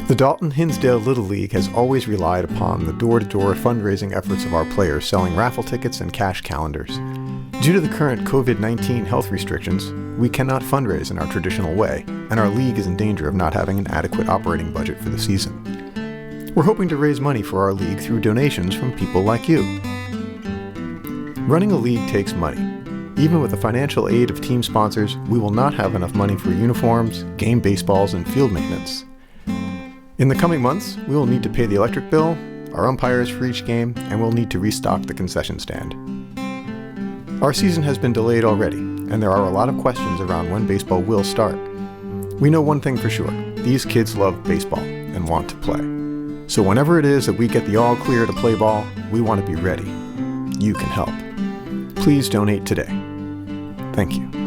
The Dalton-Hinsdale Little League has always relied upon the door-to-door fundraising efforts of our players selling raffle tickets and cash calendars. Due to the current COVID-19 health restrictions, we cannot fundraise in our traditional way, and our league is in danger of not having an adequate operating budget for the season. We're hoping to raise money for our league through donations from people like you. Running a league takes money. Even with the financial aid of team sponsors, we will not have enough money for uniforms, game baseballs, and field maintenance. In the coming months, we will need to pay the electric bill, our umpires for each game, and we'll need to restock the concession stand. Our season has been delayed already, and there are a lot of questions around when baseball will start. We know one thing for sure: these kids love baseball and want to play. So whenever it is that we get the all clear to play ball, we want to be ready. You can help. Please donate today. Thank you.